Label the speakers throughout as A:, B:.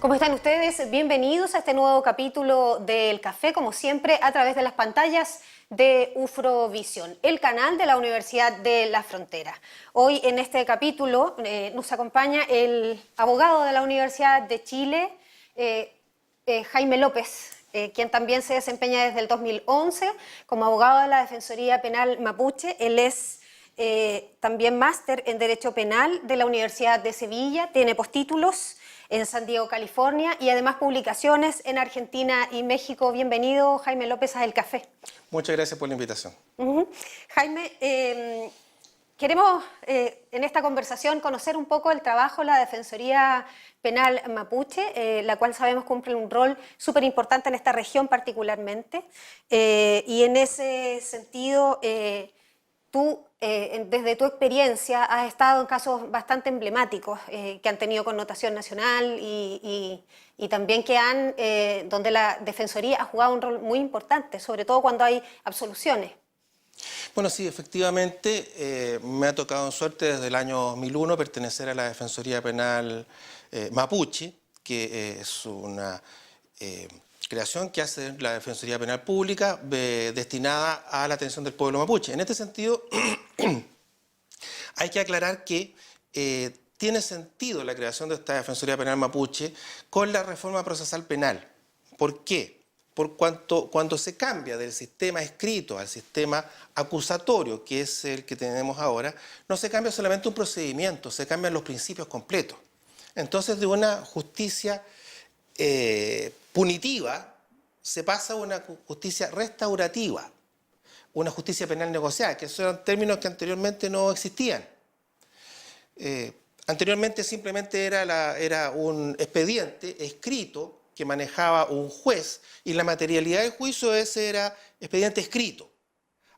A: ¿Cómo están ustedes? Bienvenidos a este nuevo capítulo del Café, como siempre, a través de las pantallas de Ufrovisión, el canal de la Universidad de la Frontera. Hoy en este capítulo nos acompaña el abogado de la Universidad de Chile, Jaime López, quien también se desempeña desde el 2011 como abogado de la Defensoría Penal Mapuche. Él es también máster en Derecho Penal de la Universidad de Sevilla, tiene postítulos en San Diego, California, y además publicaciones en Argentina y México. Bienvenido, Jaime López, a El Café.
B: Muchas gracias por la invitación.
A: Jaime, queremos en esta conversación conocer un poco el trabajo de la Defensoría Penal Mapuche, la cual sabemos cumple un rol súper importante en esta región particularmente, y en ese sentido tú, desde tu experiencia, has estado en casos bastante emblemáticos que han tenido connotación nacional y también donde la Defensoría ha jugado un rol muy importante, sobre todo cuando hay absoluciones.
B: Bueno, sí, efectivamente, me ha tocado en suerte desde el año 2001 pertenecer a la Defensoría Penal Mapuche, que es una creación que hace la Defensoría Penal Pública destinada a la atención del pueblo mapuche. En este sentido, hay que aclarar que tiene sentido la creación de esta Defensoría Penal Mapuche con la reforma procesal penal. ¿Por qué? Por cuanto cuando se cambia del sistema escrito al sistema acusatorio, que es el que tenemos ahora, no se cambia solamente un procedimiento, se cambian los principios completos. Entonces, de una justicia punitiva se pasa a una justicia restaurativa, una justicia penal negociada, que esos eran términos que anteriormente no existían. Anteriormente simplemente era un expediente escrito que manejaba un juez y la materialidad del juicio ese era expediente escrito.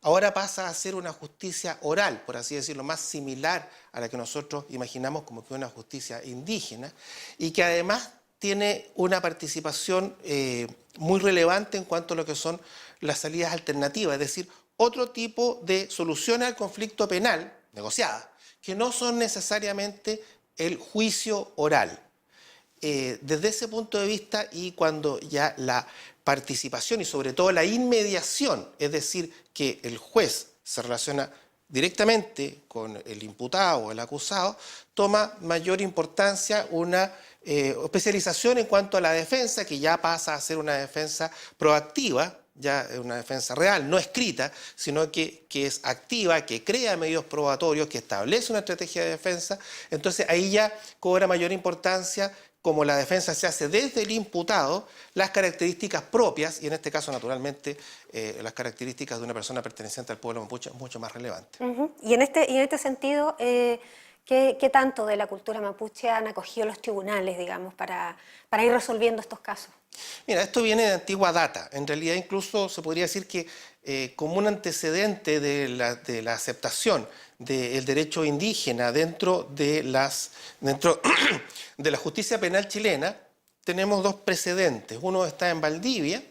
B: Ahora pasa a ser una justicia oral, por así decirlo, más similar a la que nosotros imaginamos como que una justicia indígena y que además tiene una participación muy relevante en cuanto a lo que son las salidas alternativas, es decir, otro tipo de soluciones al conflicto penal negociada, que no son necesariamente el juicio oral. Desde ese punto de vista y cuando ya la participación y sobre todo la inmediación, es decir, que el juez se relaciona directamente con el imputado o el acusado, toma mayor importancia una especialización en cuanto a la defensa, que ya pasa a ser una defensa proactiva, ya es una defensa real, no escrita, sino que es activa, que crea medios probatorios, que establece una estrategia de defensa. Entonces ahí ya cobra mayor importancia, como la defensa se hace desde el imputado, las características propias, y en este caso naturalmente las características de una persona perteneciente al pueblo mapuche mucho más relevantes.
A: Y en este sentido, ¿qué tanto de la cultura mapuche han acogido los tribunales, digamos, para ir resolviendo estos casos?
B: Mira, esto viene de antigua data. En realidad incluso se podría decir que como un antecedente de la aceptación del derecho indígena dentro de la justicia penal chilena, tenemos dos precedentes. Uno está en Valdivia,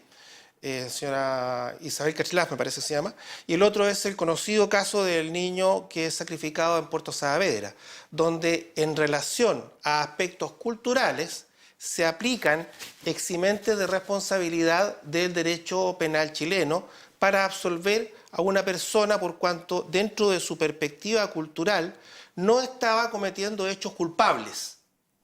B: señora Isabel Cachilaf me parece que se llama, y el otro es el conocido caso del niño que es sacrificado en Puerto Saavedra, donde en relación a aspectos culturales se aplican eximentes de responsabilidad del derecho penal chileno para absolver a una persona por cuanto dentro de su perspectiva cultural no estaba cometiendo hechos culpables.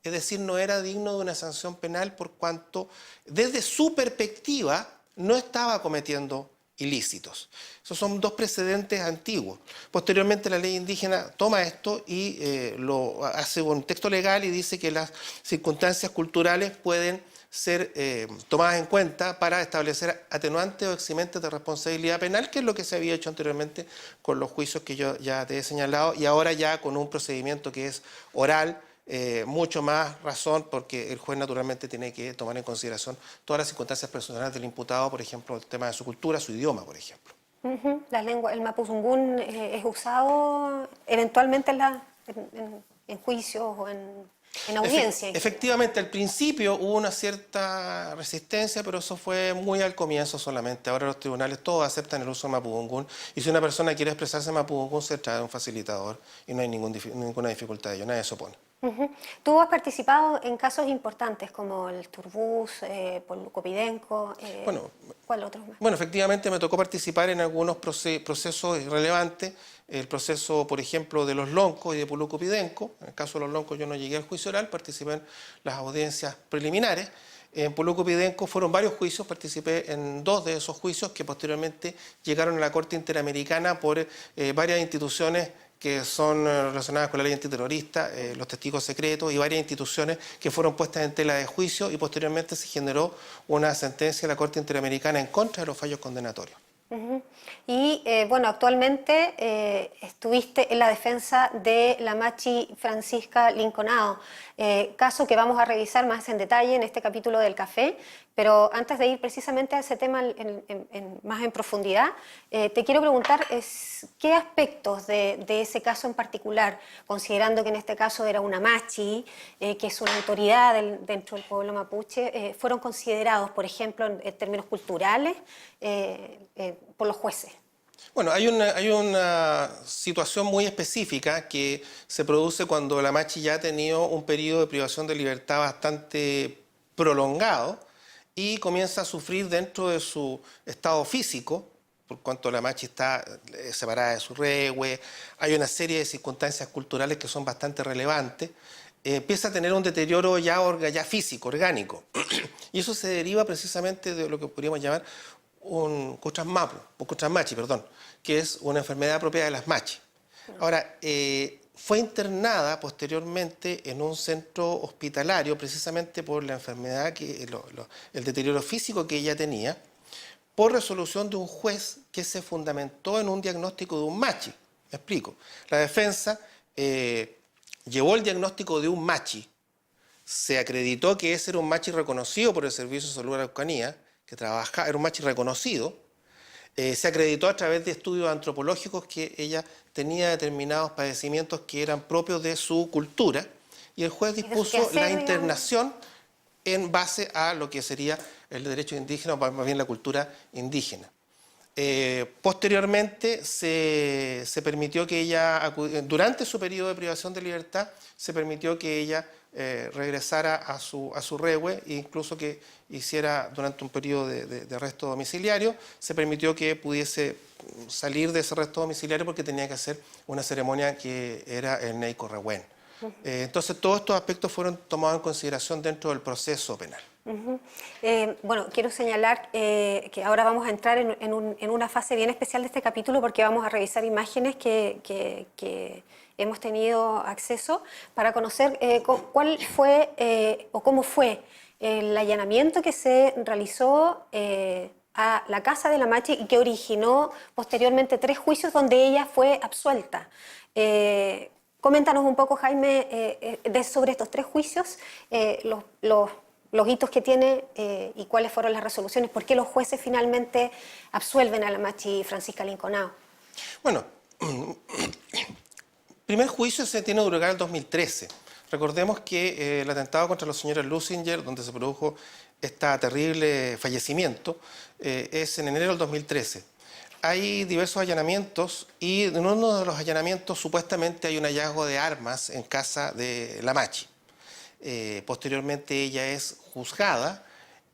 B: Es decir, no era digno de una sanción penal por cuanto desde su perspectiva no estaba cometiendo ilícitos. Esos son dos precedentes antiguos. Posteriormente la ley indígena toma esto y lo hace un texto legal y dice que las circunstancias culturales pueden ser tomadas en cuenta para establecer atenuantes o eximentes de responsabilidad penal, que es lo que se había hecho anteriormente con los juicios que yo ya te he señalado, y ahora ya con un procedimiento que es oral, mucho más razón, porque el juez naturalmente tiene que tomar en consideración todas las circunstancias personales del imputado, por ejemplo, el tema de su cultura, su idioma, por ejemplo.
A: La lengua, el mapuzungún es usado eventualmente en juicios o en audiencias.
B: Efectivamente, al principio hubo una cierta resistencia, pero eso fue muy al comienzo solamente. Ahora los tribunales todos aceptan el uso de mapudungún y si una persona quiere expresarse en mapudungún se trae un facilitador y no hay ninguna dificultad de ello, nadie se opone.
A: Ujú. Tú has participado en casos importantes como el Turbus, Polucopidenco,
B: Bueno,
A: ¿cuál otro más?
B: Bueno, efectivamente me tocó participar en algunos procesos relevantes. El proceso, por ejemplo, de los Loncos y de Poluco-Pidenco. En el caso de los Loncos yo no llegué al juicio oral, participé en las audiencias preliminares. En Poluco-Pidenco fueron varios juicios, participé en 2 de esos juicios que posteriormente llegaron a la Corte Interamericana por varias instituciones que son relacionadas con la ley antiterrorista, los testigos secretos y varias instituciones que fueron puestas en tela de juicio y posteriormente se generó una sentencia de la Corte Interamericana en contra de los fallos condenatorios.
A: Ujú. Y bueno, actualmente estuviste en la defensa de la Machi Francisca Linconao, caso que vamos a revisar más en detalle en este capítulo del café, pero antes de ir precisamente a ese tema más en profundidad, te quiero preguntar qué aspectos de ese caso en particular, considerando que en este caso era una Machi, que es una autoridad dentro del pueblo mapuche, fueron considerados, por ejemplo, en términos culturales, por los jueces.
B: Bueno, hay una situación muy específica que se produce cuando la Machi ya ha tenido un periodo de privación de libertad bastante prolongado y comienza a sufrir dentro de su estado físico, por cuanto la Machi está separada de su rehue, hay una serie de circunstancias culturales que son bastante relevantes, empieza a tener un deterioro ya físico, orgánico, y eso se deriva precisamente de lo que podríamos llamar un Cutrasmachi, perdón, que es una enfermedad propia de las Machi. Ahora, fue internada posteriormente en un centro hospitalario precisamente por la enfermedad, el deterioro físico que ella tenía, por resolución de un juez que se fundamentó en un diagnóstico de un Machi. Me explico. La defensa llevó el diagnóstico de un Machi, se acreditó que ese era un Machi reconocido por el Servicio de Salud de la Araucanía, que trabajaba, era un Machi reconocido, se acreditó a través de estudios antropológicos que ella tenía determinados padecimientos que eran propios de su cultura y el juez dispuso la internación en base a lo que sería el derecho indígena o más bien la cultura indígena. Posteriormente se permitió que ella, durante su periodo de privación de libertad, se permitió que ella regresara a su rehue e incluso que hiciera durante un periodo de arresto domiciliario, se permitió que pudiese salir de ese arresto domiciliario porque tenía que hacer una ceremonia que era el Neico Rehuen. Entonces todos estos aspectos fueron tomados en consideración dentro del proceso penal.
A: Uh-huh. Bueno, quiero señalar que ahora vamos a entrar en una fase bien especial de este capítulo porque vamos a revisar imágenes que hemos tenido acceso para conocer cuál fue o cómo fue el allanamiento que se realizó a la casa de la Machi y que originó posteriormente 3 juicios donde ella fue absuelta. Coméntanos un poco, Jaime, sobre estos 3 juicios, los hitos que tiene y cuáles fueron las resoluciones, por qué los jueces finalmente absuelven a la Machi Francisca Linconao.
B: Bueno, primer juicio se tiene lugar en el 2013. Recordemos que el atentado contra los señores Lusinger, donde se produjo este terrible fallecimiento, es en enero del 2013. Hay diversos allanamientos y en uno de los allanamientos supuestamente hay un hallazgo de armas en casa de la Machi. Posteriormente ella es juzgada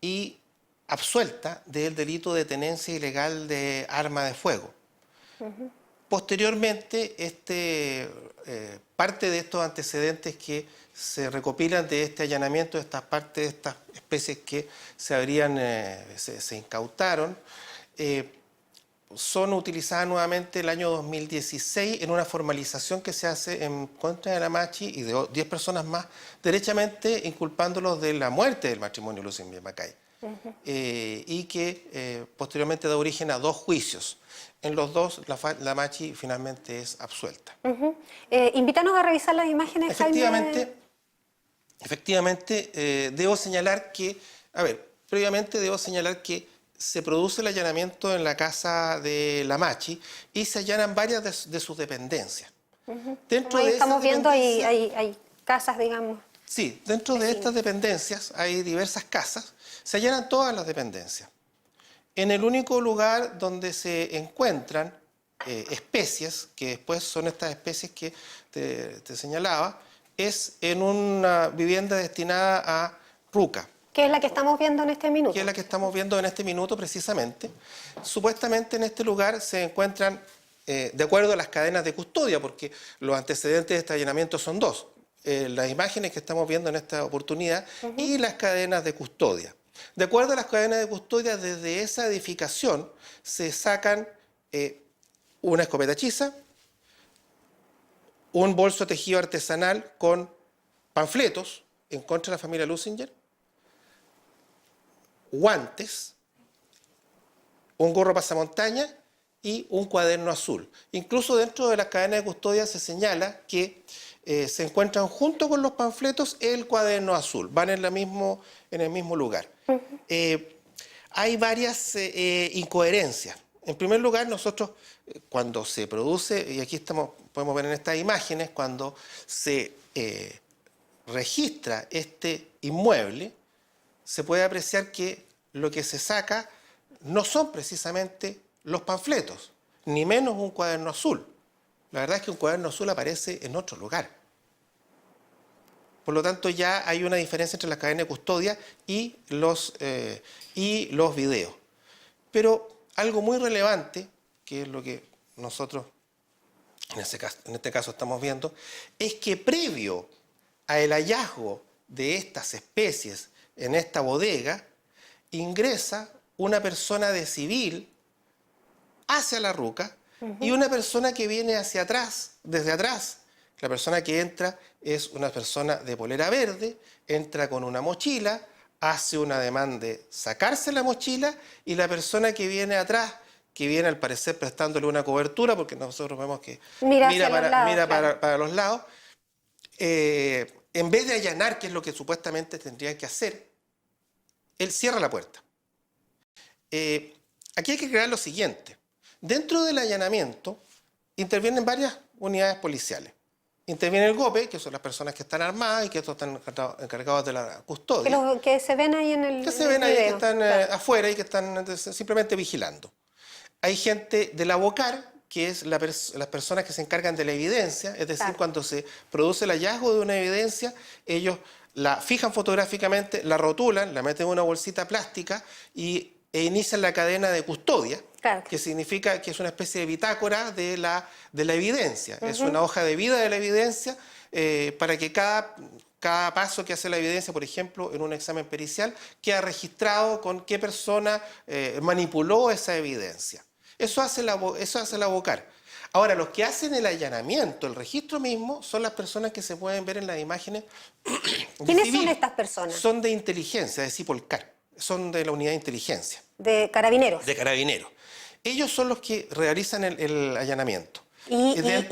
B: y absuelta del delito de tenencia ilegal de arma de fuego. Uh-huh. Posteriormente, parte de estos antecedentes que se recopilan de este allanamiento, estas partes de estas especies que se incautaron, son utilizadas nuevamente el año 2016 en una formalización que se hace en contra de la Machi y de 10 personas más, derechamente inculpándolos de la muerte del matrimonio Lusinger Macay. Uh-huh. Y que posteriormente da origen a 2 juicios. En los 2, la Machi finalmente es absuelta.
A: Uh-huh. Invítanos a revisar las imágenes,
B: Efectivamente, debo señalar que, previamente debo señalar que se produce el allanamiento en la casa de la Machi y se allanan varias de sus dependencias.
A: Uh-huh. Dentro de estamos viendo hay casas, digamos.
B: Sí, dentro de estas dependencias hay diversas casas, se allanan todas las dependencias. En el único lugar donde se encuentran especies, que después son estas especies que te señalaba, es en una vivienda destinada a Ruca,
A: ¿Qué es la que estamos viendo en este minuto?
B: que es la que estamos viendo en este minuto precisamente. Supuestamente en este lugar se encuentran, de acuerdo a las cadenas de custodia, porque los antecedentes de este allanamiento son dos, las imágenes que estamos viendo en esta oportunidad y las cadenas de custodia. De acuerdo a las cadenas de custodia, desde esa edificación se sacan una escopeta hechiza, un bolso tejido artesanal con panfletos en contra de la familia Lusinger, guantes, un gorro pasamontaña y un cuaderno azul. Incluso dentro de las cadenas de custodia se señala que se encuentran junto con los panfletos el cuaderno azul, van en el mismo lugar. Hay varias incoherencias. En primer lugar, nosotros cuando se produce, y aquí podemos ver en estas imágenes, cuando se registra este inmueble, se puede apreciar que lo que se saca no son precisamente los panfletos, ni menos un cuaderno azul. La verdad es que un cuaderno azul aparece en otro lugar. Por lo tanto, ya hay una diferencia entre las cadenas de custodia y los videos. Pero algo muy relevante, que es lo que nosotros en este caso estamos viendo, es que previo al hallazgo de estas especies en esta bodega, ingresa una persona de civil hacia la ruca y una persona que viene hacia atrás, desde atrás. La persona que entra es una persona de polera verde, entra con una mochila, hace un ademán de sacarse la mochila y la persona que viene atrás, que viene al parecer prestándole una cobertura, porque nosotros vemos que mira para los lados, en vez de allanar, que es lo que supuestamente tendrían que hacer, él cierra la puerta. Aquí hay que crear lo siguiente. Dentro del allanamiento intervienen varias unidades policiales. Interviene el GOPE, que son las personas que están armadas y que estos están encargados de la custodia.
A: Que se ven ahí en el
B: Que se ven ahí,
A: video.
B: que están afuera y que están simplemente vigilando. Hay gente de la BOCAR, que es las personas que se encargan de la evidencia, es decir,
A: Claro.
B: cuando se produce el hallazgo de una evidencia, ellos la fijan fotográficamente, la rotulan, la meten en una bolsita plástica e inician la cadena de custodia,
A: Claro.
B: que significa que es una especie de bitácora de la evidencia. Es una hoja de vida de la evidencia para que cada paso que hace la evidencia, por ejemplo, en un examen pericial, queda registrado con qué persona manipuló esa evidencia. Eso hace la BOCAR. Ahora, los que hacen el allanamiento, el registro mismo, son las personas que se pueden ver en las imágenes.
A: ¿Quiénes son estas personas?
B: Son de inteligencia, de Cipolcar. Son de la unidad de inteligencia.
A: De carabineros.
B: De carabineros. Ellos son los que realizan el allanamiento.
A: Y es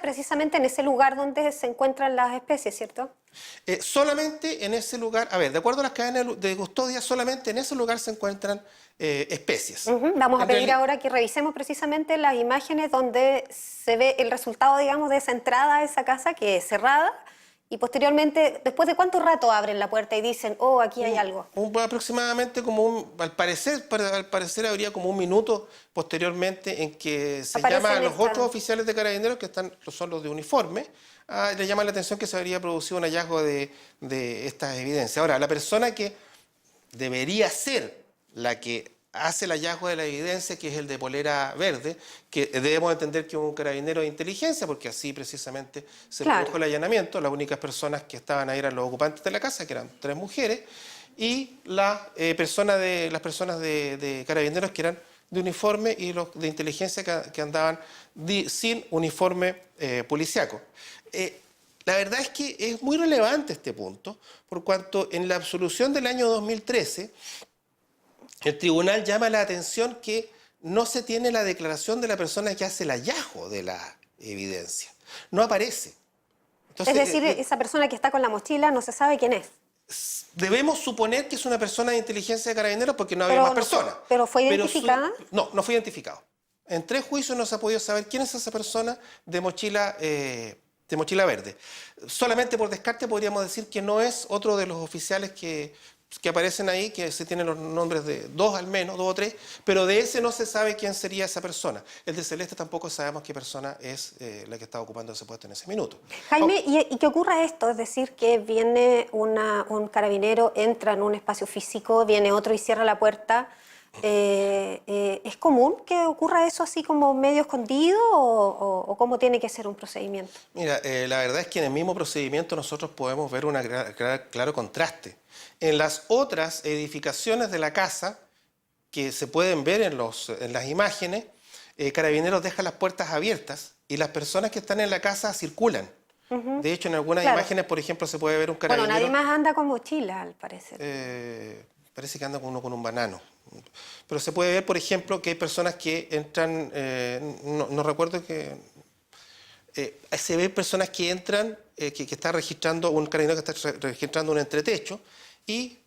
A: precisamente en ese lugar donde se encuentran las especies, ¿cierto?
B: Solamente en ese lugar, a ver, de acuerdo a las cadenas de custodia, solamente en ese lugar se encuentran especies.
A: Vamos a pedir ahora que revisemos precisamente las imágenes donde se ve el resultado, digamos, de esa entrada a esa casa que es cerrada y posteriormente, ¿después de cuánto rato abren la puerta y dicen, oh, aquí hay algo?
B: Aproximadamente al parecer habría como un minuto posteriormente en que se llama a los otros oficiales de carabineros, que son los de uniforme, le llama la atención que se habría producido un hallazgo de estas evidencias. Ahora, la persona que debería ser la que hace el hallazgo de la evidencia, que es el de polera verde, que debemos entender que es un carabinero de inteligencia, porque así precisamente se produjo el allanamiento. Las únicas personas que estaban ahí eran los ocupantes de la casa, que eran 3 mujeres, y las personas de carabineros que eran de uniforme y los de inteligencia que andaban sin uniforme policiaco. La verdad es que es muy relevante este punto, por cuanto en la absolución del año 2013, el tribunal llama la atención que no se tiene la declaración de la persona que hace el hallazgo de la evidencia. No aparece. Entonces,
A: es decir, esa persona que está con la mochila no se sabe quién es.
B: Debemos suponer que es una persona de inteligencia de carabineros porque no había más personas.
A: ¿Pero fue identificada?
B: No fue identificado. En 3 juicios no se ha podido saber quién es esa persona de mochila verde. Solamente por descarte podríamos decir que no es otro de los oficiales que que aparecen ahí, que se tienen los nombres de dos al menos, dos o tres, pero de ese no se sabe quién sería esa persona. El de celeste tampoco sabemos qué persona es la que está ocupando ese puesto en ese minuto.
A: Jaime, ¿y que ocurra esto? Es decir, que viene un carabinero, entra en un espacio físico, viene otro y cierra la puerta. ¿Es común que ocurra eso así como medio escondido o cómo tiene que ser un procedimiento?
B: Mira, la verdad es que en el mismo procedimiento nosotros podemos ver un claro contraste. En las otras edificaciones de la casa, que se pueden ver en las imágenes, Carabineros deja las puertas abiertas y las personas que están en la casa circulan. De hecho, en algunas imágenes, por ejemplo, se puede ver un carabinero...
A: Bueno, nadie más anda con mochila, al parecer.
B: Parece que anda uno con un banano. Pero se puede ver, por ejemplo, que hay personas que entran... no recuerdo que... se ve personas que entran, que está registrando, un carabinero que está registrando un entretecho, y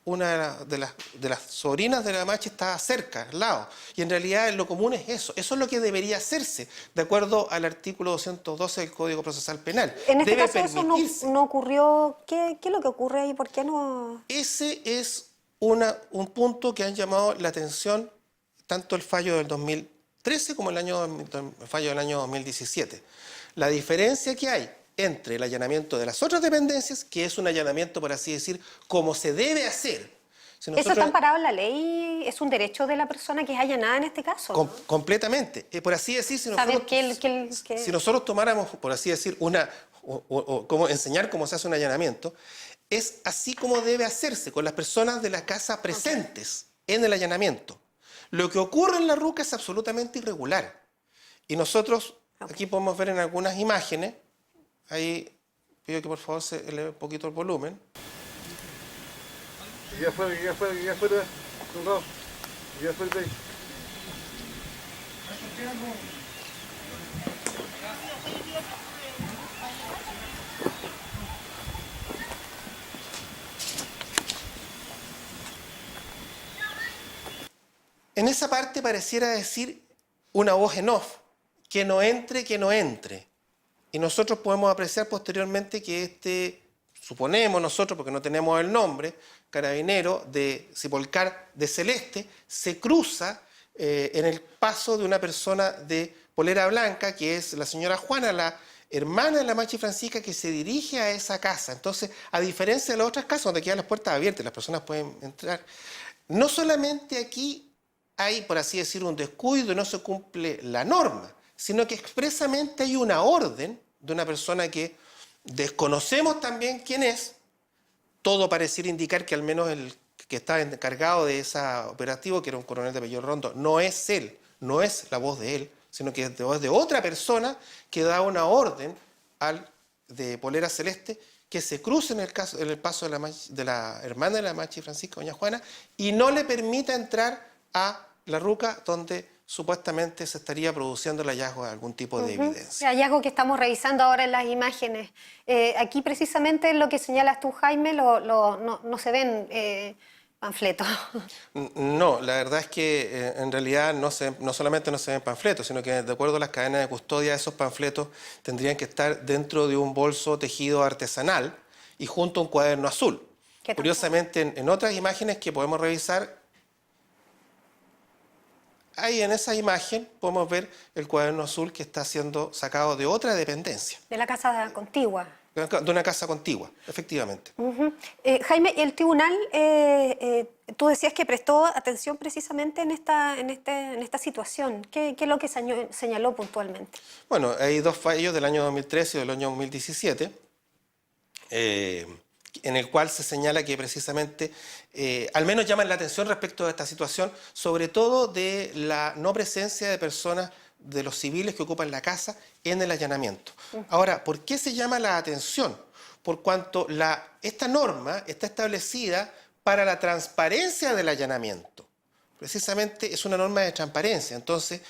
B: una de las sobrinas de la Machi está cerca, al lado. Y en realidad lo común es eso. Eso es lo que debería hacerse, de acuerdo al artículo 212 del Código Procesal Penal.
A: En este caso eso no ocurrió. ¿Qué es lo que ocurre ahí? ¿Por qué no...?
B: Ese es un punto que han llamado la atención tanto el fallo del 2013 como el fallo del año 2017. La diferencia que hay entre el allanamiento de las otras dependencias, que es un allanamiento, por así decir, como se debe hacer. Si nosotros... ¿Eso
A: está amparado en la ley? ¿Es un derecho de la persona que es allanada en este caso?
B: Completamente. Por así decir, si nosotros tomáramos, por así decir, como enseñar cómo se hace un allanamiento, es así como debe hacerse, con las personas de la casa presentes en el allanamiento. Lo que ocurre en la ruca es absolutamente irregular. Y nosotros, aquí podemos ver en algunas imágenes, ahí pido que por favor se eleve un poquito el volumen.
C: Ya afuera, Conrado. Ya afuera de ahí.
B: En esa parte pareciera decir una voz en off, que no entre, que no entre. Y nosotros podemos apreciar posteriormente suponemos nosotros, porque no tenemos el nombre, carabinero de Cipolcar de Celeste, se cruza en el paso de una persona de polera blanca, que es la señora Juana, la hermana de la Machi Francisca, que se dirige a esa casa. Entonces, a diferencia de las otras casas donde quedan las puertas abiertas, las personas pueden entrar, no solamente aquí hay, por así decir, un descuido y no se cumple la norma, sino que expresamente hay una orden de una persona que desconocemos también quién es. Todo pareciera indicar que al menos el que está encargado de ese operativo, que era un coronel de apellido Rondo, no es él, no es la voz de él, sino que es de otra persona que da una orden de polera celeste que se cruce en el paso de la hermana de la Machi Francisca, doña Juana, y no le permita entrar a la ruca donde supuestamente se estaría produciendo el hallazgo de algún tipo de evidencia.
A: El hallazgo que estamos revisando ahora en las imágenes. Aquí precisamente lo que señalas tú, Jaime, no se ven panfletos.
B: No, la verdad es que en realidad no solamente no se ven panfletos, sino que de acuerdo a las cadenas de custodia, esos panfletos tendrían que estar dentro de un bolso tejido artesanal y junto a un cuaderno azul. Curiosamente, en otras imágenes que podemos revisar, ahí en esa imagen podemos ver el cuaderno azul que está siendo sacado de otra dependencia.
A: De la casa contigua.
B: De una casa contigua, efectivamente.
A: Jaime, el tribunal, tú decías que prestó atención precisamente en esta situación. ¿Qué es lo que señaló puntualmente?
B: Bueno, hay dos fallos del año 2013 y del año 2017. En el cual se señala que precisamente, al menos llaman la atención respecto de esta situación, sobre todo de la no presencia de personas, de los civiles que ocupan la casa en el allanamiento. Ahora, ¿por qué se llama la atención? Por cuanto esta norma está establecida para la transparencia del allanamiento. Precisamente es una norma de transparencia. Entonces,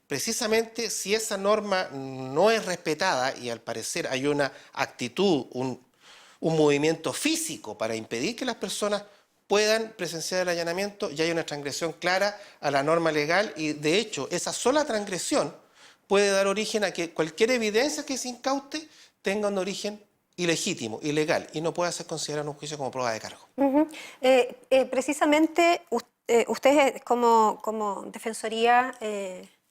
B: precisamente si esa norma no es respetada y al parecer hay una actitud, un movimiento físico para impedir que las personas puedan presenciar el allanamiento, ya hay una transgresión clara a la norma legal y de hecho esa sola transgresión puede dar origen a que cualquier evidencia que se incaute tenga un origen ilegítimo, ilegal, y no puede ser considerado en un juicio como prueba de cargo.
A: Precisamente ustedes como Defensoría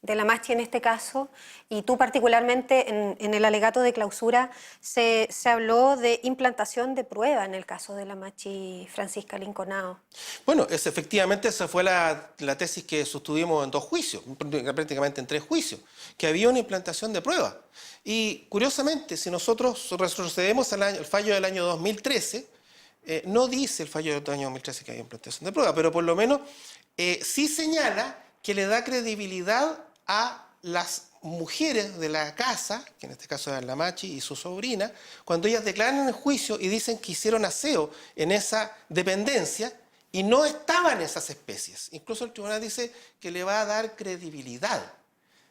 A: de la Machi en este caso, y tú particularmente en el alegato de clausura, se habló de implantación de prueba en el caso de la Machi Francisca Linconao.
B: Bueno, efectivamente esa fue la tesis que sostuvimos en 2 juicios, prácticamente en 3 juicios, que había una implantación de prueba. Y curiosamente, si nosotros retrocedemos al fallo del año 2013, no dice el fallo del año 2013 que había implantación de prueba, pero por lo menos sí señala que le da credibilidad a las mujeres de la casa, que en este caso eran la Machi y su sobrina, cuando ellas declaran en el juicio y dicen que hicieron aseo en esa dependencia y no estaban esas especies. Incluso el tribunal dice que le va a dar credibilidad.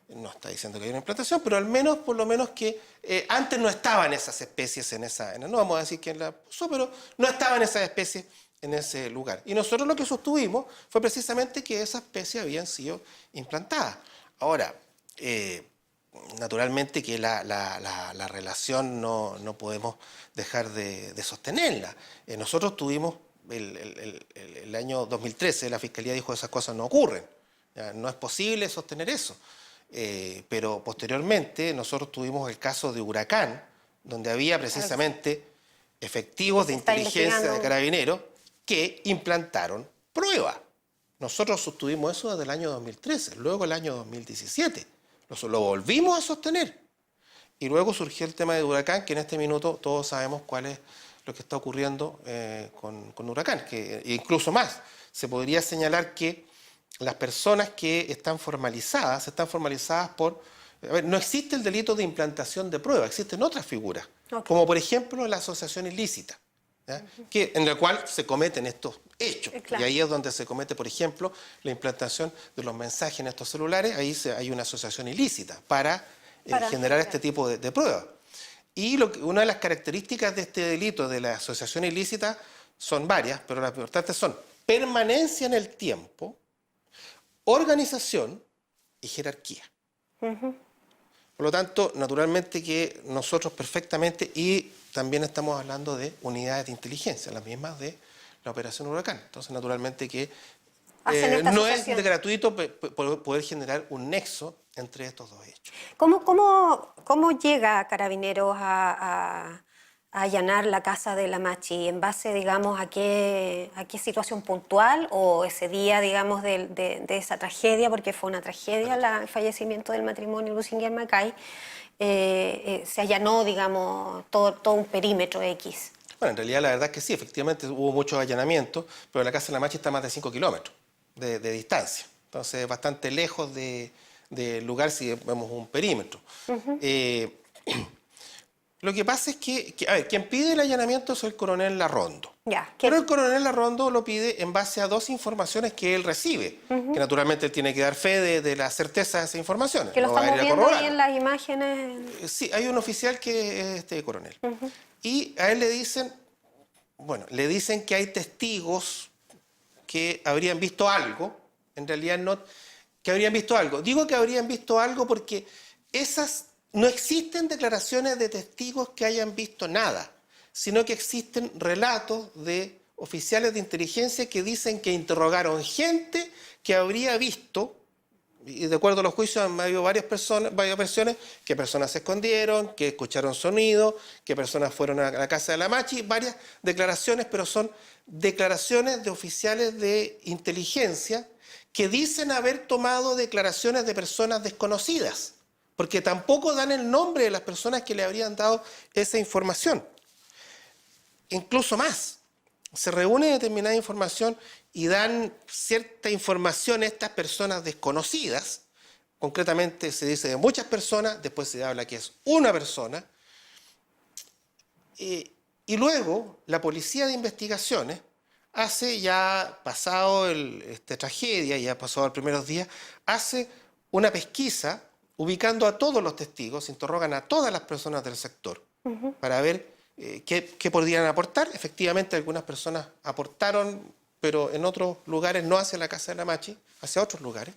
B: No está diciendo que hay una implantación, pero al menos, por lo menos que antes no estaban esas especies no vamos a decir quién la puso, pero no estaban esas especies en ese lugar. Y nosotros lo que sostuvimos fue precisamente que esas especies habían sido implantadas. Ahora, naturalmente que la relación no podemos dejar de sostenerla. Nosotros tuvimos, el año 2013, la Fiscalía dijo que esas cosas no ocurren. ¿Ya? No es posible sostener eso. Pero posteriormente nosotros tuvimos el caso de Huracán, donde había precisamente efectivos de inteligencia de Carabineros que implantaron pruebas. Nosotros sostuvimos eso desde el año 2013, luego el año 2017. Lo volvimos a sostener. Y luego surgió el tema de Huracán, que en este minuto todos sabemos cuál es lo que está ocurriendo con Huracán. Que incluso más, se podría señalar que las personas que están formalizadas por... A ver, no existe el delito de implantación de prueba, existen otras figuras, como por ejemplo la asociación ilícita, ¿ya? En la cual se cometen estos hechos.
A: Claro.
B: Y ahí es donde se comete, por ejemplo, la implantación de los mensajes en estos celulares. Ahí hay una asociación ilícita para generar este tipo de pruebas. Y una de las características de este delito de la asociación ilícita son varias, pero las importantes son permanencia en el tiempo, organización y jerarquía. Por lo tanto, naturalmente que nosotros perfectamente, y también estamos hablando de unidades de inteligencia, las mismas de la Operación Huracán. Entonces, naturalmente que no es de gratuito poder generar un nexo entre estos dos hechos.
A: ¿Cómo llega Carabineros a allanar la casa de la Machi? ¿En base, digamos, a qué situación puntual o ese día, digamos, de esa tragedia, porque fue una tragedia el fallecimiento del matrimonio Lusinguer-Macay, se allanó, digamos, todo un perímetro X?
B: Bueno, en realidad la verdad es que sí, efectivamente hubo muchos allanamientos, pero la casa de la Machi está a más de 5 kilómetros de distancia. Entonces, bastante lejos del lugar si vemos un perímetro. Lo que pasa es que, a ver, quien pide el allanamiento es el coronel Larrondo. Pero el coronel Larrondo lo pide en base a 2 informaciones que él recibe, que naturalmente él tiene que dar fe de la certeza de esas informaciones.
A: Que lo estamos viendo ahí en las imágenes.
B: Sí, hay un oficial que es este coronel. Y a él le dicen que hay testigos que habrían visto algo, en realidad no, que habrían visto algo. Digo que habrían visto algo porque no existen declaraciones de testigos que hayan visto nada, sino que existen relatos de oficiales de inteligencia que dicen que interrogaron gente que habría visto, y de acuerdo a los juicios han habido varias versiones, que personas se escondieron, que escucharon sonido, que personas fueron a la casa de la Machi, varias declaraciones, pero son declaraciones de oficiales de inteligencia que dicen haber tomado declaraciones de personas desconocidas, porque tampoco dan el nombre de las personas que le habrían dado esa información. Incluso más, se reúne determinada información y dan cierta información a estas personas desconocidas, concretamente se dice de muchas personas, después se habla que es una persona, y luego la Policía de Investigaciones hace, ya pasado esta tragedia, ya pasado los primeros días, hace una pesquisa ubicando a todos los testigos, interrogan a todas las personas del sector para ver qué podrían aportar. Efectivamente, algunas personas aportaron, pero en otros lugares, no hacia la casa de la Machi, hacia otros lugares.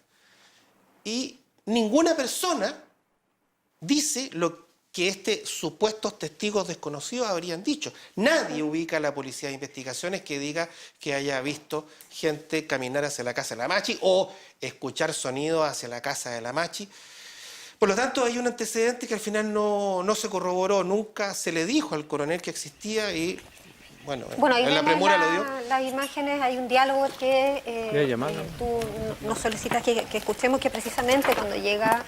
B: Y ninguna persona dice que supuestos testigos desconocidos habrían dicho. Nadie ubica a la Policía de Investigaciones que diga que haya visto gente caminar hacia la casa de la Machi o escuchar sonidos hacia la casa de la Machi. Por lo tanto, hay un antecedente que al final no se corroboró, nunca se le dijo al coronel que existía y, bueno
A: ahí
B: en la
A: vemos
B: premura lo dio.
A: las imágenes, hay un diálogo que tú nos solicitas que escuchemos, que precisamente cuando llega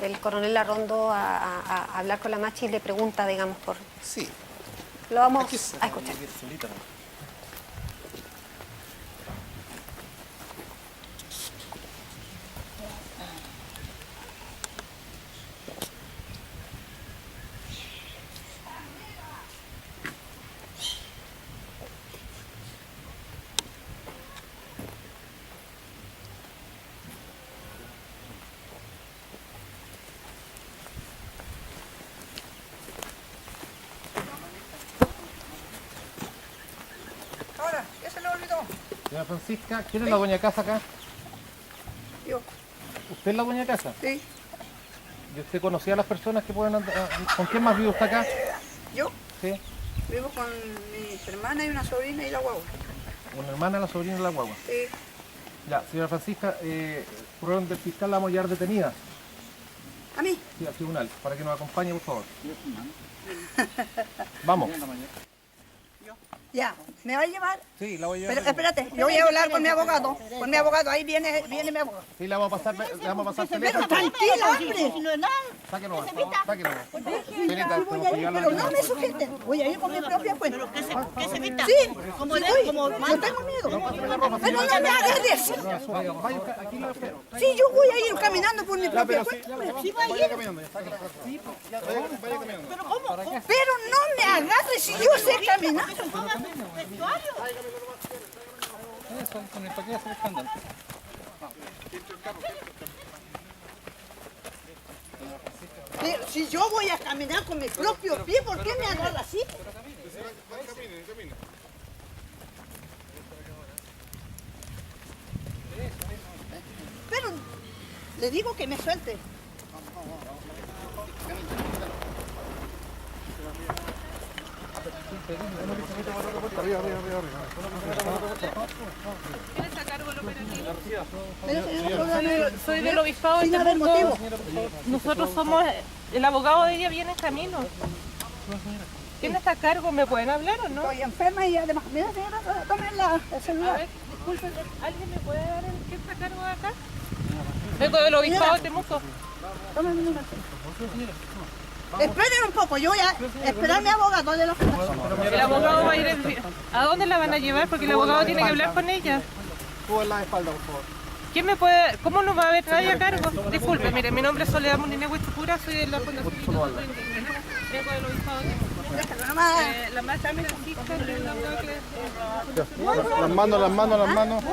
A: el coronel Larrondo a hablar con la Machi le pregunta, digamos, por...
B: Sí.
A: Lo vamos a escuchar.
D: Ahora, ¿qué se le olvidó?
E: Señora Francisca, ¿quién es la dueña de casa acá?
D: Yo,
E: ¿Usted es la dueña de casa?
D: sí,
E: ¿Y usted conocía a las personas que pueden andar? ¿Con quién más vive usted acá?
D: yo
E: Sí.
D: vivo con mis hermanas y una sobrina y la guagua.
E: Una hermana, la sobrina y la guagua.
D: Sí,
E: Ya, señora Francisca, por orden del fiscal la vamos a llevar detenida.
D: a mí.
E: Sí, a tribunal, para que nos acompañe, por favor. Vamos.
D: Ya, ¿me va a llevar?
E: Sí, la voy a llevar.
D: Pero espérate, yo voy a hablar con mi abogado. Con mi abogado, ahí viene mi abogado.
E: Sí, le vamos a pasar
D: Pero
E: teléfono.
D: tranquila, hombre.
E: Sáquenlo, por favor, sáquenlo. Penita, tenemos que llevarla
D: Pero
E: a
D: no me sujeten. Voy a ir con mi propia cuenta.
F: ¿Qué se quita?
D: Sí,
F: Como
D: sí,
F: de-
D: voy.
F: como
D: No tengo miedo. Pero no me agarres.
E: Vaya, aquí la espero.
D: Sí, yo voy a ir caminando por mi propia cuenta.
F: Sí, va a ir.
D: Pero no me agarres si yo sé caminar.
E: Eso, con el paquete hacer escándalo.
D: Pero si yo voy a caminar con mi propio pie, ¿por qué me agarra así? Pero le digo que me suelte.
G: Soy del obispado de
D: Sin haber
G: Temuco.
D: motivo.
G: Nosotros somos, el abogado de ella viene en camino. ¿Quién está a cargo? ¿Me pueden hablar o no?
D: Estoy enferma y además, mira señora, tome el
G: A
D: celular.
G: ver, disculpe, ¿alguien me puede dar el quién está a cargo de acá? Vengo del obispado de Temuco.
D: Tome el número. Esperen un poco, yo voy a esperar a mi abogado de la fundación.
G: El abogado va a ir. ¿A dónde la van a llevar? Porque el abogado tiene que hablar con ella.
C: Tú en la espalda, por favor.
G: ¿Quién me puede.? ¿Cómo no va a haber nadie a cargo? Disculpe, mire, mi nombre es Soledad Molinegua Huichupura, soy de la Fundación. Vengo del obispado de Temuco.
D: Déjalo nomás.
G: La más Francisca, el abogado que.
C: Las manos, las manos, las manos.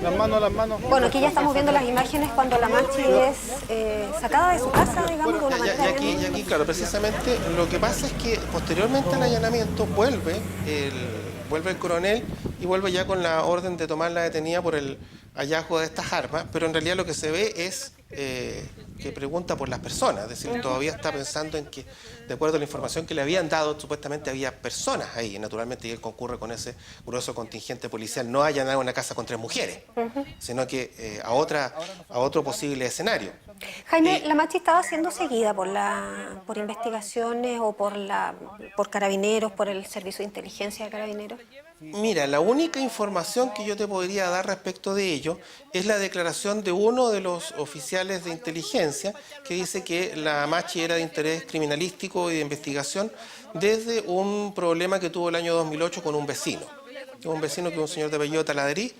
C: Las manos, las manos.
A: Bueno, aquí ya estamos viendo las imágenes cuando la Machi es sacada de su casa, digamos, de una
B: Y
A: manera...
B: aquí, claro, precisamente lo que pasa es que posteriormente al allanamiento vuelve el coronel y vuelve ya con la orden de tomar la detenida por el hallazgo de estas armas, pero en realidad lo que se ve es que pregunta por las personas, es decir, todavía está pensando en que, de acuerdo a la información que le habían dado, supuestamente había personas ahí, naturalmente, y él concurre con ese grueso contingente policial, no allanado una casa con 3 mujeres, sino que a otro posible escenario.
A: Jaime, ¿la Machi estaba siendo seguida por investigaciones o por carabineros, por el servicio de inteligencia de carabineros?
B: Mira, la única información que yo te podría dar respecto de ello es la declaración de uno de los oficiales de inteligencia que dice que la Machi era de interés criminalístico y de investigación desde un problema que tuvo el año 2008 con un vecino que es un señor de apellido Taladerí.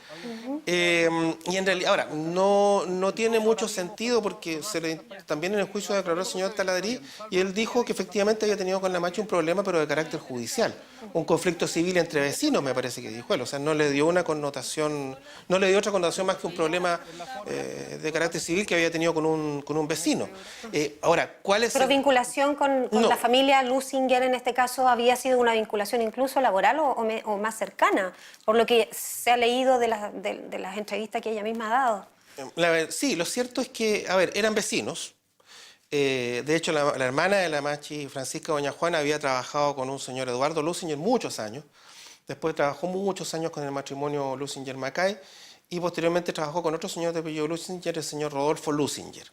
B: Y en realidad, ahora, no tiene mucho sentido porque también en el juicio declaró el señor Taladerí y él dijo que efectivamente había tenido con la Machi un problema, pero de carácter judicial. Un conflicto civil entre vecinos, me parece que dijo él. O sea, no le dio una connotación, no le dio otra connotación más que un problema de carácter civil que había tenido con un vecino. Ahora, ¿cuál es
A: Pero vinculación con
B: No.
A: la familia Lusinger en este caso había sido una vinculación incluso laboral o más cercana, por lo que se ha leído de las entrevistas que ella misma ha dado.
B: Sí, lo cierto es que, a ver, eran vecinos. De hecho, la hermana de la Machi, Francisca Doña Juana, había trabajado con un señor Eduardo Lusinger muchos años. Después trabajó muchos años con el matrimonio Lusinger-Macay y posteriormente trabajó con otro señor de apellido Lusinger, el señor Rodolfo Lusinger.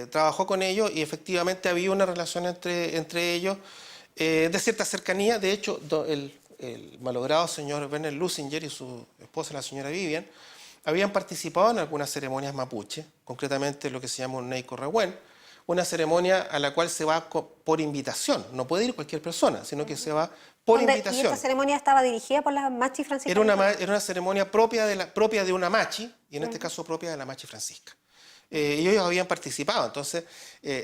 B: Trabajó con ellos y efectivamente había una relación entre ellos de cierta cercanía. De hecho, el malogrado señor Werner Lusinger y su esposa, la señora Vivian, habían participado en algunas ceremonias mapuche, concretamente lo que se llama un Neiko Rehuen, una ceremonia a la cual se va por invitación. No puede ir cualquier persona, sino que se va por invitación.
A: ¿Y esta ceremonia estaba dirigida por la Machi Francisca?
B: Era una ceremonia propia de una Machi, y en este caso propia de la Machi Francisca. Y ellos habían participado. Entonces,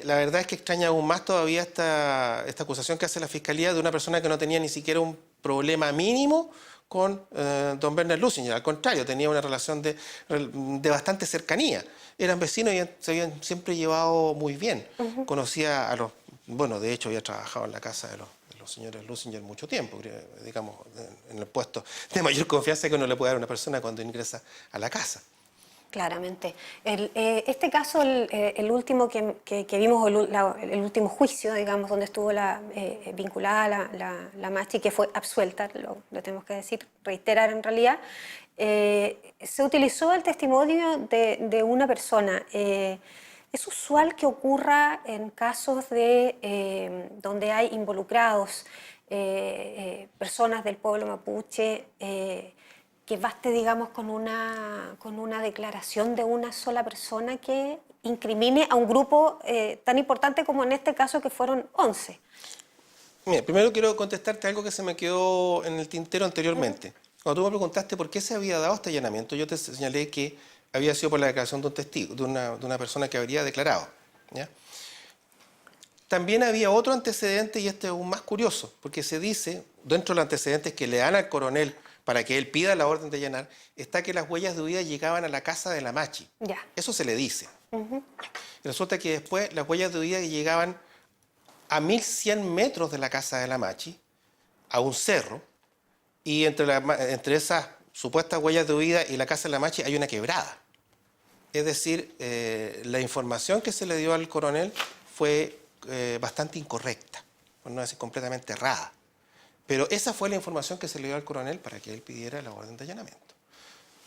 B: la verdad es que extraña aún más todavía esta acusación que hace la Fiscalía de una persona que no tenía ni siquiera un problema mínimo con don Werner Lusinger. Al contrario, tenía una relación de bastante cercanía. Eran vecinos y se habían siempre llevado muy bien. Conocía a los... Bueno, de hecho había trabajado en la casa de los señores Lusinger mucho tiempo, digamos, en el puesto de mayor confianza que uno le puede dar a una persona cuando ingresa a la casa.
A: Claramente. Este caso, el último que vimos, el último juicio, digamos, donde estuvo vinculada la Machi, que fue absuelta, lo tenemos que decir, reiterar en realidad, se utilizó el testimonio de una persona. ¿Es usual que ocurra en casos donde hay involucrados personas del pueblo mapuche, que baste, digamos, con una declaración de una sola persona que incrimine a un grupo tan importante como en este caso, que fueron 11?
B: Mira, primero quiero contestarte algo que se me quedó en el tintero anteriormente. Cuando tú me preguntaste por qué se había dado este allanamiento, yo te señalé que había sido por la declaración de un testigo, de una persona que habría declarado, ¿ya? También había otro antecedente, y este es aún más curioso, porque se dice, dentro de los antecedentes que le dan al coronel para que él pida la orden de allanar, está que las huellas de huida llegaban a la casa de la Machi.
A: Ya.
B: Eso se le dice. Y resulta que después las huellas de huida llegaban a 1100 metros de la casa de la Machi, a un cerro, y entre esas supuestas huellas de huida y la casa de la Machi hay una quebrada. Es decir, la información que se le dio al coronel fue bastante incorrecta, por no decir completamente errada. Pero esa fue la información que se le dio al coronel para que él pidiera la orden de allanamiento.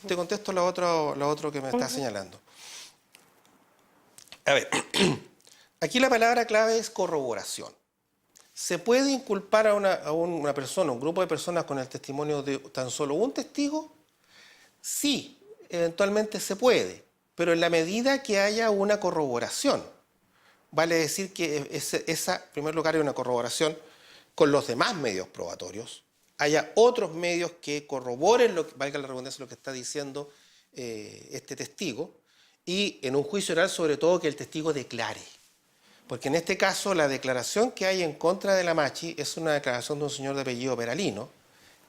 B: Te contesto lo otro que me está señalando. A ver, aquí la palabra clave es corroboración. ¿Se puede inculpar a una persona, un grupo de personas con el testimonio de tan solo un testigo? Sí, eventualmente se puede, pero en la medida que haya una corroboración. Vale decir que esa, en primer lugar, hay una corroboración con los demás medios probatorios, haya otros medios que corroboren, valga la redundancia, lo que está diciendo este testigo, y en un juicio oral, sobre todo, que el testigo declare. Porque en este caso, la declaración que hay en contra de la Machi es una declaración de un señor de apellido Peralino,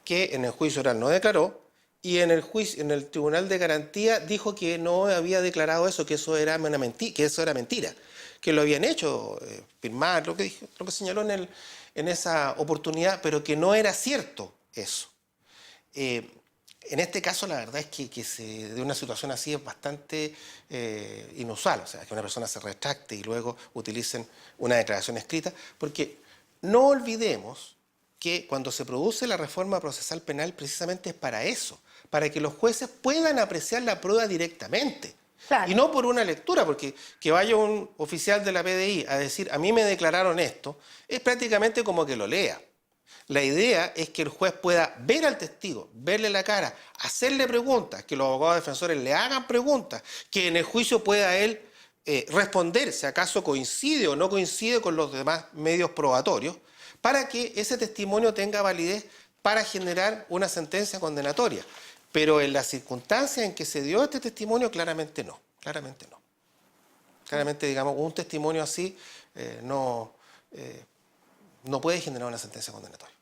B: que en el juicio oral no declaró, y en el Tribunal de Garantía dijo que no había declarado eso, que eso era mentira, que lo habían hecho firmar, lo que señaló en esa oportunidad, pero que no era cierto eso. En este caso, la verdad es que de una situación así es bastante inusual, o sea, que una persona se retracte y luego utilicen una declaración escrita, porque no olvidemos que cuando se produce la reforma procesal penal precisamente es para eso, para que los jueces puedan apreciar la prueba directamente. Claro. Y no por una lectura, porque que vaya un oficial de la PDI a decir, a mí me declararon esto, es prácticamente como que lo lea. La idea es que el juez pueda ver al testigo, verle la cara, hacerle preguntas, que los abogados defensores le hagan preguntas, que en el juicio pueda él responder si acaso coincide o no coincide con los demás medios probatorios, para que ese testimonio tenga validez para generar una sentencia condenatoria. Pero en las circunstancias en que se dio este testimonio, claramente no. Claramente, digamos, un testimonio así no puede generar una sentencia condenatoria.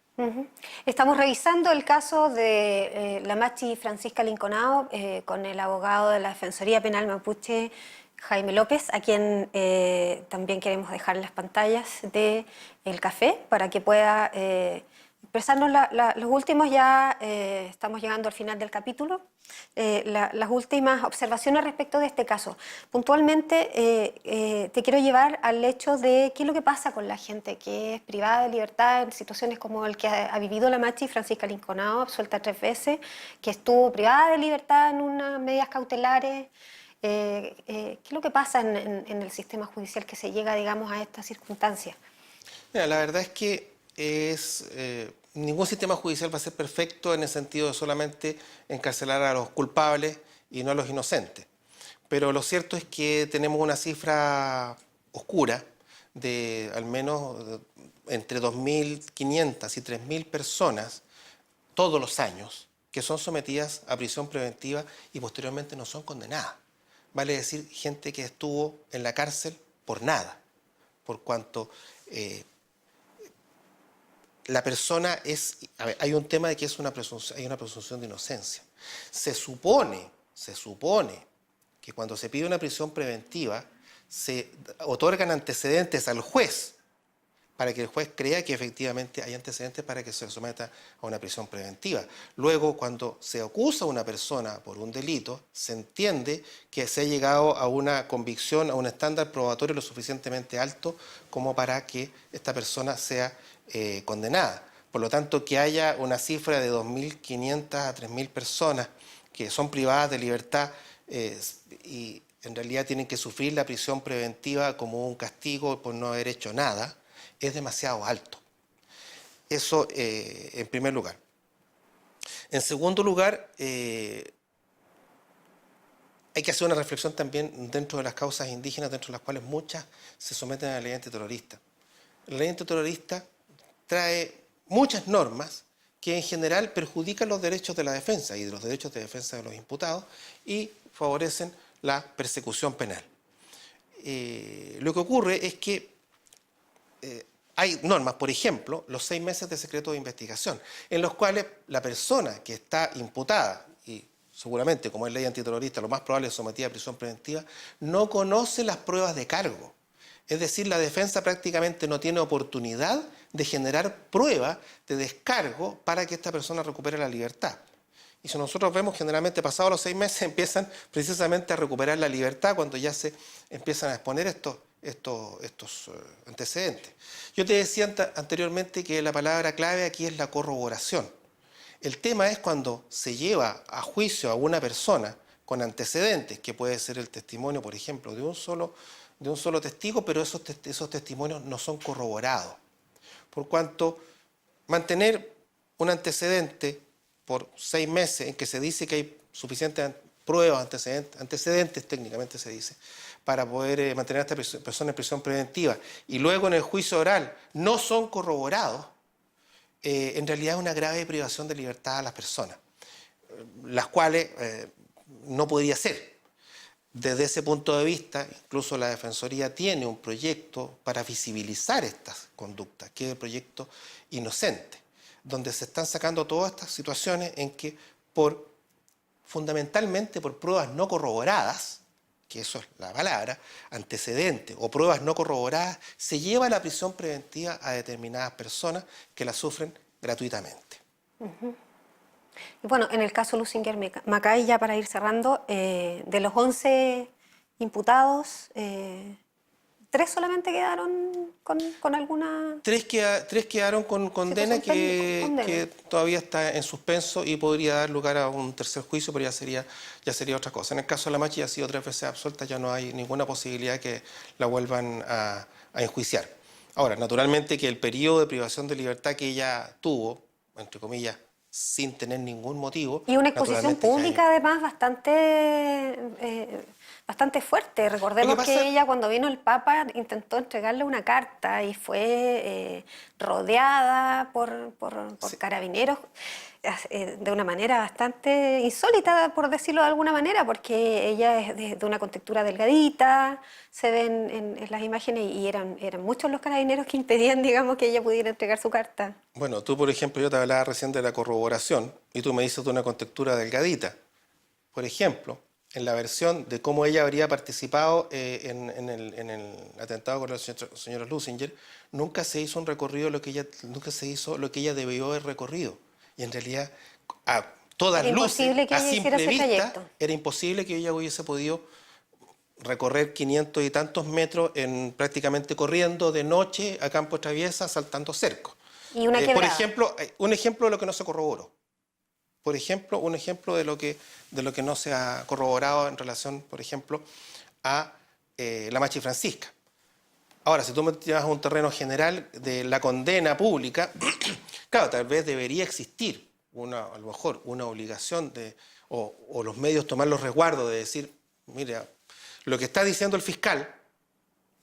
A: Estamos revisando el caso de la Machi Francisca Linconao con el abogado de la Defensoría Penal Mapuche, Jaime López, a quien también queremos dejar las pantallas del café para que pueda expresarnos los últimos, ya estamos llegando al final del capítulo, las últimas observaciones respecto de este caso. Puntualmente te quiero llevar al hecho de qué es lo que pasa con la gente que es privada de libertad en situaciones como el que ha vivido la Machi Francisca Linconao, absuelta 3 veces, que estuvo privada de libertad en unas medidas cautelares. ¿Qué es lo que pasa en el sistema judicial que se llega, digamos, a estas circunstancias?
B: Mira, la verdad es que ningún sistema judicial va a ser perfecto en el sentido de solamente encarcelar a los culpables y no a los inocentes. Pero lo cierto es que tenemos una cifra oscura de al menos entre 2.500 y 3.000 personas todos los años que son sometidas a prisión preventiva y posteriormente no son condenadas. Vale decir, gente que estuvo en la cárcel por nada, por cuanto la persona es... A ver, hay un tema de que hay una presunción de inocencia. Se supone que cuando se pide una prisión preventiva se otorgan antecedentes al juez para que el juez crea que efectivamente hay antecedentes para que se someta a una prisión preventiva. Luego, cuando se acusa a una persona por un delito, se entiende que se ha llegado a una convicción, a un estándar probatorio lo suficientemente alto como para que esta persona sea condenada. Por lo tanto, que haya una cifra de 2.500 a 3.000 personas que son privadas de libertad y en realidad tienen que sufrir la prisión preventiva como un castigo por no haber hecho nada, es demasiado alto. Eso en primer lugar. En segundo lugar, hay que hacer una reflexión también dentro de las causas indígenas, dentro de las cuales muchas se someten a la ley antiterrorista. La ley antiterrorista trae muchas normas que en general perjudican los derechos de la defensa y de los derechos de defensa de los imputados y favorecen la persecución penal. Lo que ocurre es que hay normas, por ejemplo, los 6 meses de secreto de investigación, en los cuales la persona que está imputada, y seguramente como es ley antiterrorista, lo más probable es sometida a prisión preventiva, no conoce las pruebas de cargo. Es decir, la defensa prácticamente no tiene oportunidad de generar pruebas de descargo para que esta persona recupere la libertad. Y si nosotros vemos, generalmente pasados los 6 meses empiezan precisamente a recuperar la libertad cuando ya se empiezan a exponer estos antecedentes. Yo te decía anteriormente que la palabra clave aquí es la corroboración. El tema es cuando se lleva a juicio a una persona con antecedentes, que puede ser el testimonio, por ejemplo, de un solo testigo, pero esos testimonios no son corroborados. Por cuanto mantener un antecedente por 6 meses en que se dice que hay suficientes pruebas, antecedentes técnicamente se dice, para poder mantener a esta persona en prisión preventiva, y luego en el juicio oral no son corroborados, en realidad es una grave privación de libertad a las personas, las cuales no podría ser. Desde ese punto de vista, incluso la Defensoría tiene un proyecto para visibilizar estas conductas, que es el proyecto Inocente, donde se están sacando todas estas situaciones en que fundamentalmente por pruebas no corroboradas, que eso es la palabra, antecedentes o pruebas no corroboradas, se lleva a la prisión preventiva a determinadas personas que la sufren gratuitamente.
A: Y bueno, en el caso Lusinger Macay, ya para ir cerrando, de los 11 imputados, 3 solamente quedaron con alguna...
B: 3 quedaron con condena que todavía está en suspenso y podría dar lugar a un tercer juicio, pero ya sería otra cosa. En el caso de la Machi ha sido 3 veces absuelta, ya no hay ninguna posibilidad que la vuelvan a enjuiciar. Ahora, naturalmente que el periodo de privación de libertad que ella tuvo, entre comillas, sin tener ningún motivo...
A: Y una exposición pública, además, bastante fuerte. Recordemos que ella, cuando vino el Papa, intentó entregarle una carta y fue rodeada por
B: sí,
A: carabineros de una manera bastante insólita, por decirlo de alguna manera, porque ella es de una contextura delgadita, se ven en las imágenes, y eran muchos los carabineros que impedían, digamos, que ella pudiera entregar su carta.
B: Bueno, tú, por ejemplo, yo te hablaba recién de la corroboración y tú me dices de una contextura delgadita. Por ejemplo, en la versión de cómo ella habría participado en el atentado con la señora Lusinger, nunca se hizo un recorrido, nunca se hizo lo que ella debió haber recorrido. Y en realidad, a todas
A: Era
B: luces,
A: imposible que
B: a
A: ella hiciera
B: simple
A: ese
B: vista,
A: trayecto.
B: era imposible que ella hubiese podido recorrer 500 y tantos metros prácticamente corriendo de noche a campo traviesa, saltando cercos.
A: Y una
B: Por
A: quebrada.
B: ejemplo, un ejemplo de lo que no se corroboró. Por ejemplo, un ejemplo de lo que no se ha corroborado en relación, por ejemplo, a la Machi Francisca. Ahora, si tú me llevas a un terreno general de la condena pública, claro, tal vez debería existir a lo mejor una obligación o los medios tomar los resguardos de decir, mira, lo que está diciendo el fiscal,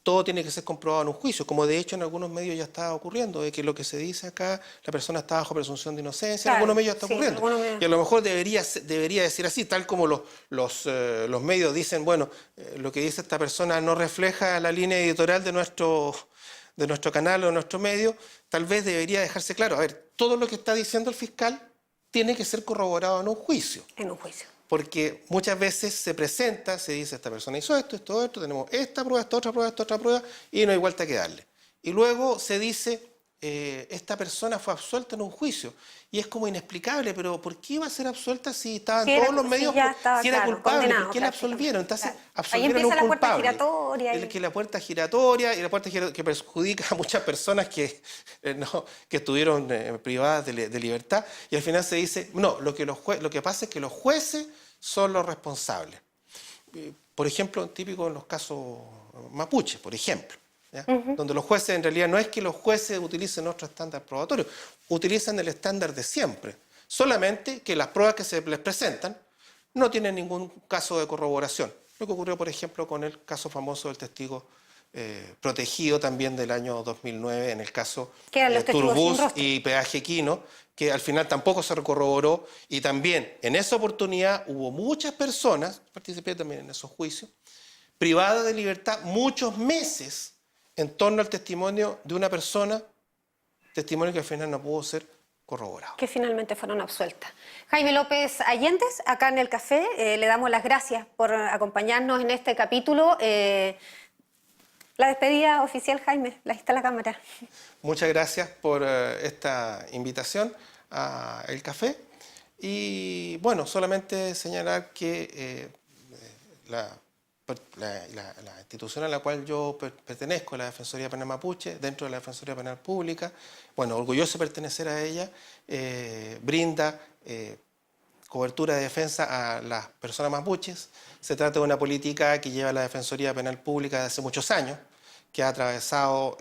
B: todo tiene que ser comprobado en un juicio, como de hecho en algunos medios ya está ocurriendo, de que lo que se dice acá, la persona está bajo presunción de inocencia,
A: Claro,
B: en algunos medios está
A: sí,
B: ocurriendo.
A: algunos medios.
B: Y a lo mejor debería decir así, tal como los medios dicen, bueno, lo que dice esta persona no refleja la línea editorial de nuestro canal o de nuestro medio, tal vez debería dejarse claro, a ver, todo lo que está diciendo el fiscal tiene que ser corroborado en un juicio.
A: En un juicio.
B: Porque muchas veces se presenta, se dice, esta persona hizo esto, tenemos esta prueba, esta otra prueba, y no hay vuelta que darle. Y luego se dice, esta persona fue absuelta en un juicio. Y es como inexplicable, pero ¿por qué iba a ser absuelta si estaban todos los medios,
A: ya estaba,
B: si era
A: claro,
B: culpable?
A: condenado,
B: ¿Por qué la absolvieron? Entonces,
A: claro. Ahí
B: absolvieron
A: empieza
B: a un
A: la puerta
B: culpable.
A: giratoria.
B: Que la puerta giratoria y la puerta que perjudica a muchas personas que estuvieron privadas de libertad. Y al final se dice, no, lo que pasa es que los jueces son los responsables. Por ejemplo, típico en los casos mapuche, por ejemplo. ¿Ya? Donde los jueces, en realidad, no es que los jueces utilicen otro estándar probatorio, utilizan el estándar de siempre. Solamente que las pruebas que se les presentan no tienen ningún caso de corroboración. Lo que ocurrió, por ejemplo, con el caso famoso del testigo protegido también del año 2009, en el caso
A: Que eran los testigos sin
B: Turbus
A: rostro.
B: y Peaje Quino, que al final tampoco se corroboró. Y también en esa oportunidad hubo muchas personas, participé también en esos juicios, privadas de libertad muchos meses en torno al testimonio de una persona, testimonio que al final no pudo ser corroborado.
A: Que finalmente fueron absueltas. Jaime López Allendez, acá en el café, le damos las gracias por acompañarnos en este capítulo. La despedida oficial, Jaime, ahí está la cámara.
B: Muchas gracias por esta invitación a El Café. Y bueno, solamente señalar que la institución a la cual yo pertenezco, la Defensoría Penal Mapuche, dentro de la Defensoría Penal Pública, bueno, orgulloso de pertenecer a ella, brinda cobertura de defensa a las personas mapuches. Se trata de una política que lleva la Defensoría Penal Pública desde hace muchos años, que ha atravesado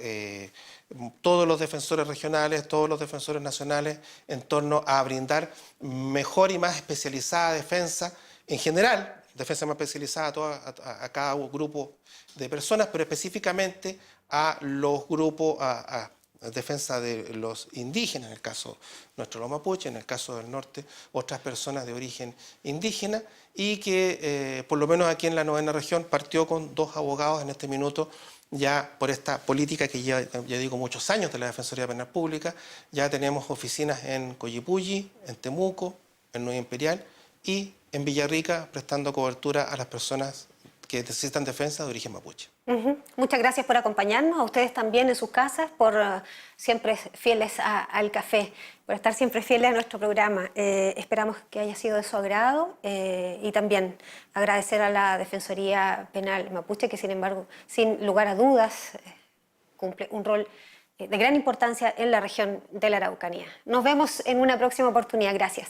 B: todos los defensores regionales, todos los defensores nacionales, en torno a brindar mejor y más especializada defensa en general, defensa más especializada a cada grupo de personas, pero específicamente a los grupos, a defensa de los indígenas, en el caso nuestro los mapuches, en el caso del norte, otras personas de origen indígena, y que por lo menos aquí en la 9ª región partió con 2 abogados en este minuto, ya por esta política que lleva, ya digo, muchos años de la Defensoría Penal Pública. Ya tenemos oficinas en Coyipulli, en Temuco, en Nueva Imperial y en Villarrica, prestando cobertura a las personas que necesitan defensa de origen mapuche.
A: Muchas gracias por acompañarnos, a ustedes también en sus casas, por siempre fieles al café, por estar siempre fieles a nuestro programa. Esperamos que haya sido de su agrado y también agradecer a la Defensoría Penal Mapuche, que sin embargo, sin lugar a dudas, cumple un rol de gran importancia en la región de la Araucanía. Nos vemos en una próxima oportunidad. Gracias.